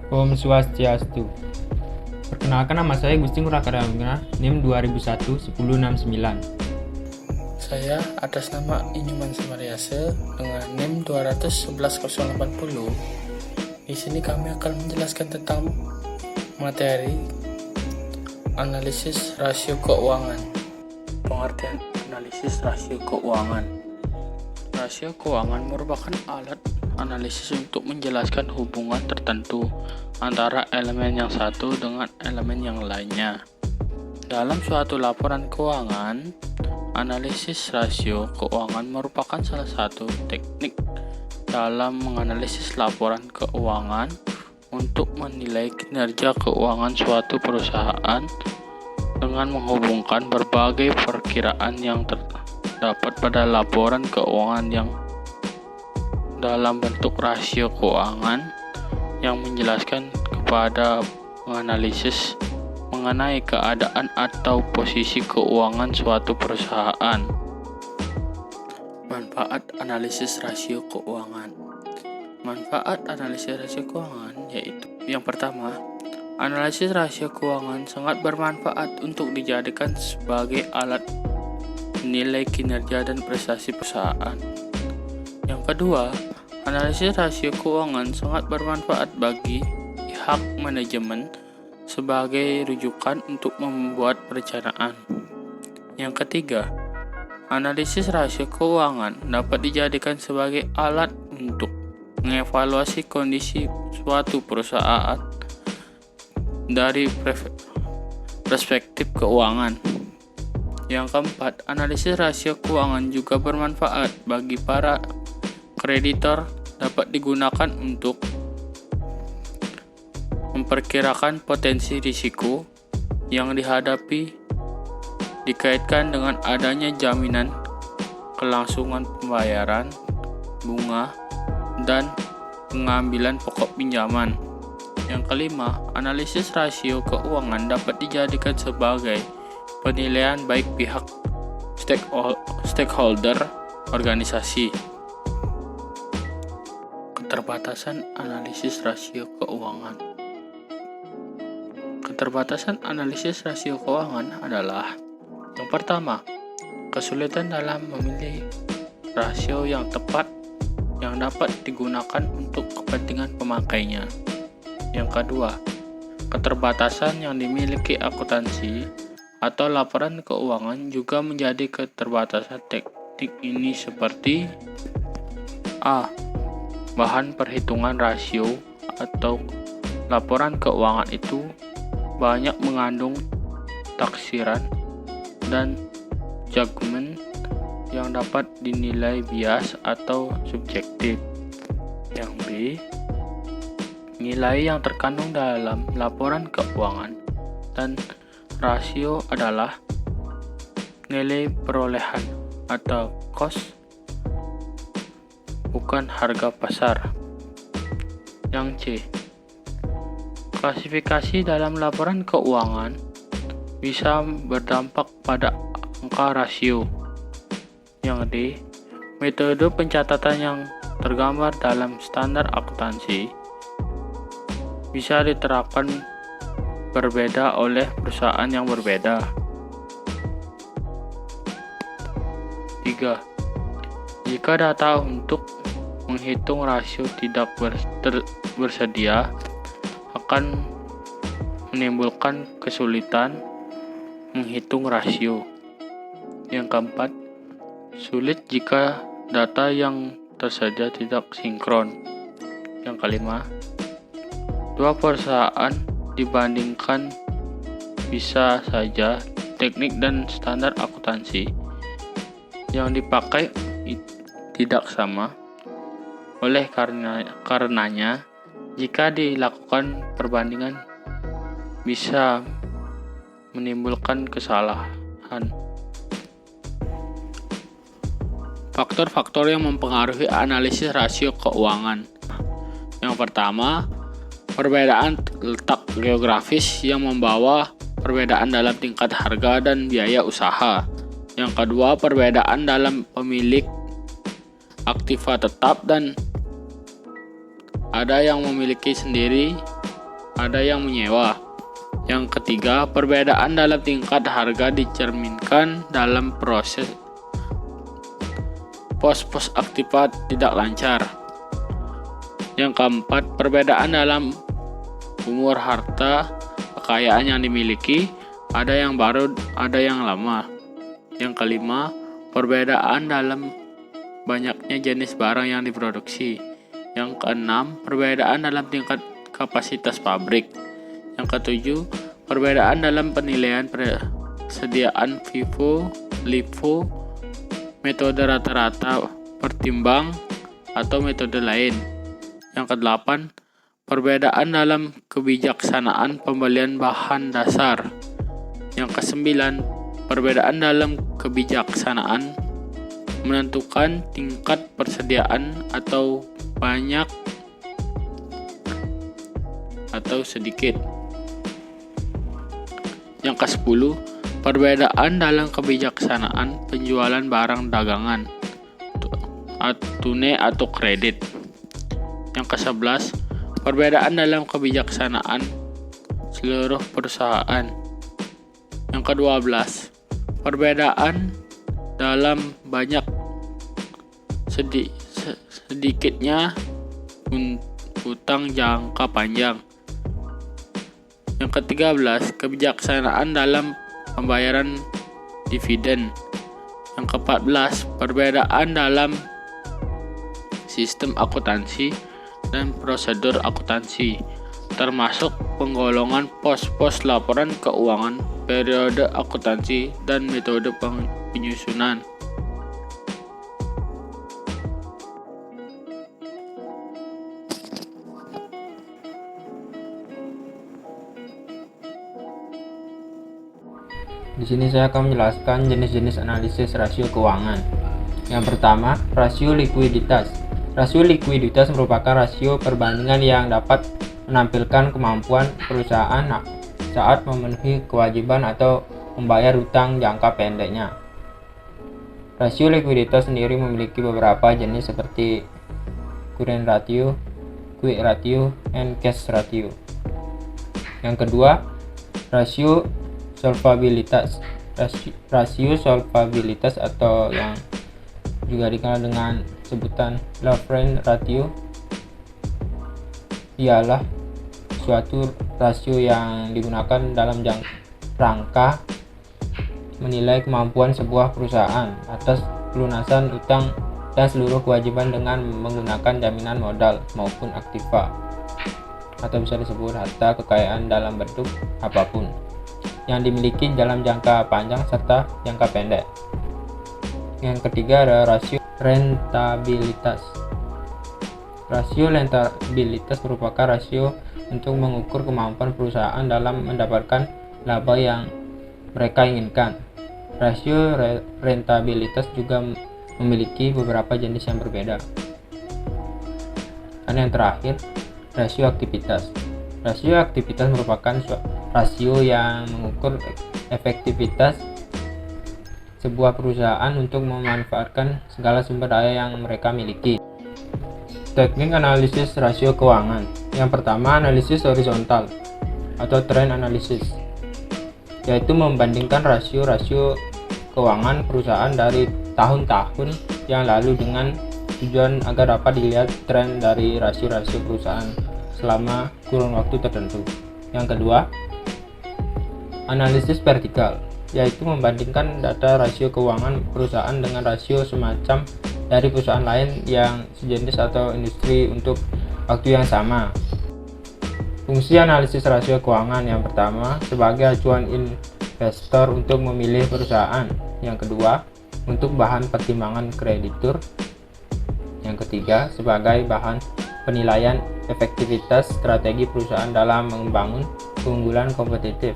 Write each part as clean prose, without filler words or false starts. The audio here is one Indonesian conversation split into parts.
Om Swastiastu. Perkenalkan, nama saya Gusti Ngurah Karyawira, NIM 2001-1069. Saya atas nama Inyuman Samariase dengan NIM 211.080. Di sini kami akan menjelaskan tentang materi analisis rasio keuangan. Pengertian analisis rasio keuangan. Rasio keuangan merupakan alat analisis untuk menjelaskan hubungan tertentu antara elemen yang satu dengan elemen yang lainnya. Dalam suatu laporan keuangan, analisis rasio keuangan merupakan salah satu teknik dalam menganalisis laporan keuangan untuk menilai kinerja keuangan suatu perusahaan dengan menghubungkan berbagai perkiraan yang terdapat pada laporan keuangan yang dalam bentuk rasio keuangan yang menjelaskan kepada penganalisis mengenai keadaan atau posisi keuangan suatu perusahaan. Manfaat analisis rasio keuangan. Manfaat analisis rasio keuangan yaitu yang pertama, analisis rasio keuangan sangat bermanfaat untuk dijadikan sebagai alat menilai kinerja dan prestasi perusahaan. Yang kedua, analisis rasio keuangan sangat bermanfaat bagi pihak manajemen sebagai rujukan untuk membuat perencanaan. Yang ketiga, analisis rasio keuangan dapat dijadikan sebagai alat untuk mengevaluasi kondisi suatu perusahaan dari perspektif keuangan. Yang keempat, analisis rasio keuangan juga bermanfaat bagi para kreditor, dapat digunakan untuk memperkirakan potensi risiko yang dihadapi dikaitkan dengan adanya jaminan kelangsungan pembayaran, bunga, dan pengambilan pokok pinjaman. Yang kelima, analisis rasio keuangan dapat dijadikan sebagai penilaian baik pihak stakeholder organisasi. Keterbatasan analisis rasio keuangan. Keterbatasan analisis rasio keuangan adalah yang pertama, kesulitan dalam memilih rasio yang tepat yang dapat digunakan untuk kepentingan pemakainya. Yang kedua, keterbatasan yang dimiliki akuntansi atau laporan keuangan juga menjadi keterbatasan teknik ini seperti A. Bahan perhitungan rasio atau laporan keuangan itu banyak mengandung taksiran dan judgement yang dapat dinilai bias atau subjektif. Yang B, nilai yang terkandung dalam laporan keuangan dan rasio adalah nilai perolehan atau cost, bukan harga pasar. Yang C, klasifikasi dalam laporan keuangan bisa berdampak pada angka rasio. Yang D, metode pencatatan yang tergambar dalam standar akuntansi bisa diterapkan berbeda oleh perusahaan yang berbeda. 3. Jika data untuk menghitung rasio tidak bersedia, akan menimbulkan kesulitan menghitung rasio. Yang keempat, sulit jika data yang tersedia tidak sinkron. Yang kelima, dua perusahaan dibandingkan bisa saja teknik dan standar akuntansi yang dipakai tidak sama. Oleh karenanya, jika dilakukan perbandingan bisa menimbulkan kesalahan. Faktor-faktor yang mempengaruhi analisis rasio keuangan. Yang pertama, perbedaan letak geografis yang membawa perbedaan dalam tingkat harga dan biaya usaha. Yang kedua, perbedaan dalam pemilik aktiva tetap dan ada yang memiliki sendiri ada yang menyewa. Yang ketiga, perbedaan dalam tingkat harga dicerminkan dalam proses pos-pos aktifat tidak lancar. Yang keempat, perbedaan dalam umur harta kekayaan yang dimiliki, ada yang baru, ada yang lama. Yang kelima, perbedaan dalam banyaknya jenis barang yang diproduksi. Yang keenam, perbedaan dalam tingkat kapasitas pabrik. Yang ketujuh, perbedaan dalam penilaian persediaan FIFO, LIFO, metode rata-rata pertimbang, atau metode lain. Yang kedelapan, perbedaan dalam kebijaksanaan pembelian bahan dasar. Yang kesembilan, perbedaan dalam kebijaksanaan menentukan tingkat persediaan atau banyak atau sedikit. Yang ke-10, perbedaan dalam kebijaksanaan penjualan barang dagangan, tunai atau kredit. Yang ke-11, perbedaan dalam kebijaksanaan seluruh perusahaan. Yang ke-12, perbedaan dalam banyak sedikitnya utang jangka panjang. Yang ke-13, kebijaksanaan dalam pembayaran dividen. Yang ke-14, perbedaan dalam sistem akuntansi dan prosedur akuntansi, termasuk penggolongan pos-pos laporan keuangan, periode akuntansi, dan metode penyusunan. Di sini saya akan menjelaskan jenis-jenis analisis rasio keuangan. Yang pertama, rasio likuiditas. Rasio likuiditas merupakan rasio perbandingan yang dapat menampilkan kemampuan perusahaan saat memenuhi kewajiban atau membayar hutang jangka pendeknya. Rasio likuiditas sendiri memiliki beberapa jenis seperti current ratio, quick ratio, and cash ratio. Yang kedua, rasio solvabilitas. Rasio solvabilitas atau yang juga dikenal dengan sebutan Lafrance ratio ialah suatu rasio yang digunakan dalam rangka menilai kemampuan sebuah perusahaan atas pelunasan utang dan seluruh kewajiban dengan menggunakan jaminan modal maupun aktiva, atau bisa disebut harta kekayaan dalam bentuk apapun yang dimiliki dalam jangka panjang serta jangka pendek. Yang ketiga ada rasio rentabilitas. Rasio rentabilitas merupakan rasio untuk mengukur kemampuan perusahaan dalam mendapatkan laba yang mereka inginkan. Rasio rentabilitas juga memiliki beberapa jenis yang berbeda. Dan yang terakhir, rasio aktivitas. Rasio aktivitas merupakan rasio yang mengukur efektivitas sebuah perusahaan untuk memanfaatkan segala sumber daya yang mereka miliki. Teknik analisis rasio keuangan. Yang pertama, analisis horizontal atau trend analysis, yaitu membandingkan rasio-rasio keuangan perusahaan dari tahun-tahun yang lalu dengan tujuan agar dapat dilihat tren dari rasio-rasio perusahaan selama kurun waktu tertentu. Yang kedua, analisis vertikal, yaitu membandingkan data rasio keuangan perusahaan dengan rasio semacam dari perusahaan lain yang sejenis atau industri untuk waktu yang sama. Fungsi analisis rasio keuangan: yang pertama, sebagai acuan investor untuk memilih perusahaan. Yang kedua, untuk bahan pertimbangan kreditur. Yang ketiga, sebagai bahan penilaian efektivitas strategi perusahaan dalam membangun keunggulan kompetitif.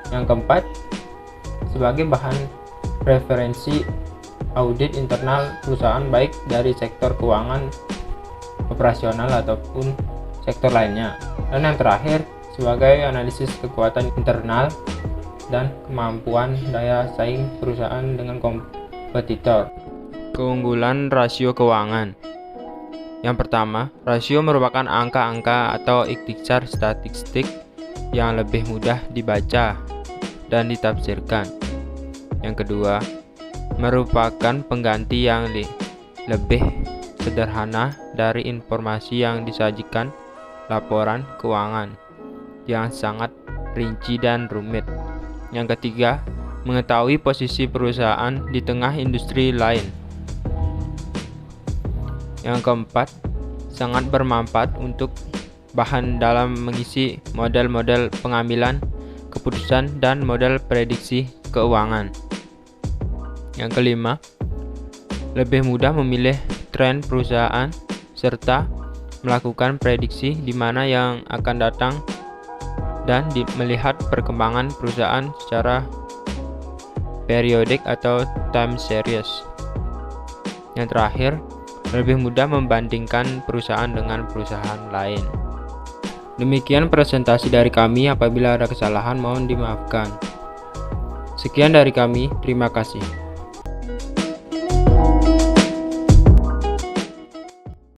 Yang keempat, sebagai bahan referensi audit internal perusahaan baik dari sektor keuangan operasional ataupun sektor lainnya. Dan yang terakhir, sebagai analisis kekuatan internal dan kemampuan daya saing perusahaan dengan kompetitor. Keunggulan rasio keuangan. Yang pertama, rasio merupakan angka-angka atau ikhtisar statistik yang lebih mudah dibaca dan ditafsirkan. Yang kedua, merupakan pengganti yang lebih sederhana dari informasi yang disajikan laporan keuangan yang sangat rinci dan rumit. Yang ketiga, mengetahui posisi perusahaan di tengah industri lain. Yang keempat, sangat bermanfaat untuk bahan dalam mengisi model-model pengambilan keputusan dan model prediksi keuangan. Yang kelima, lebih mudah memilih tren perusahaan serta melakukan prediksi di mana yang akan datang dan melihat perkembangan perusahaan secara periodik atau time series. Yang terakhir, lebih mudah membandingkan perusahaan dengan perusahaan lain. Demikian presentasi dari kami. Apabila ada kesalahan mohon dimaafkan. Sekian dari kami, terima kasih.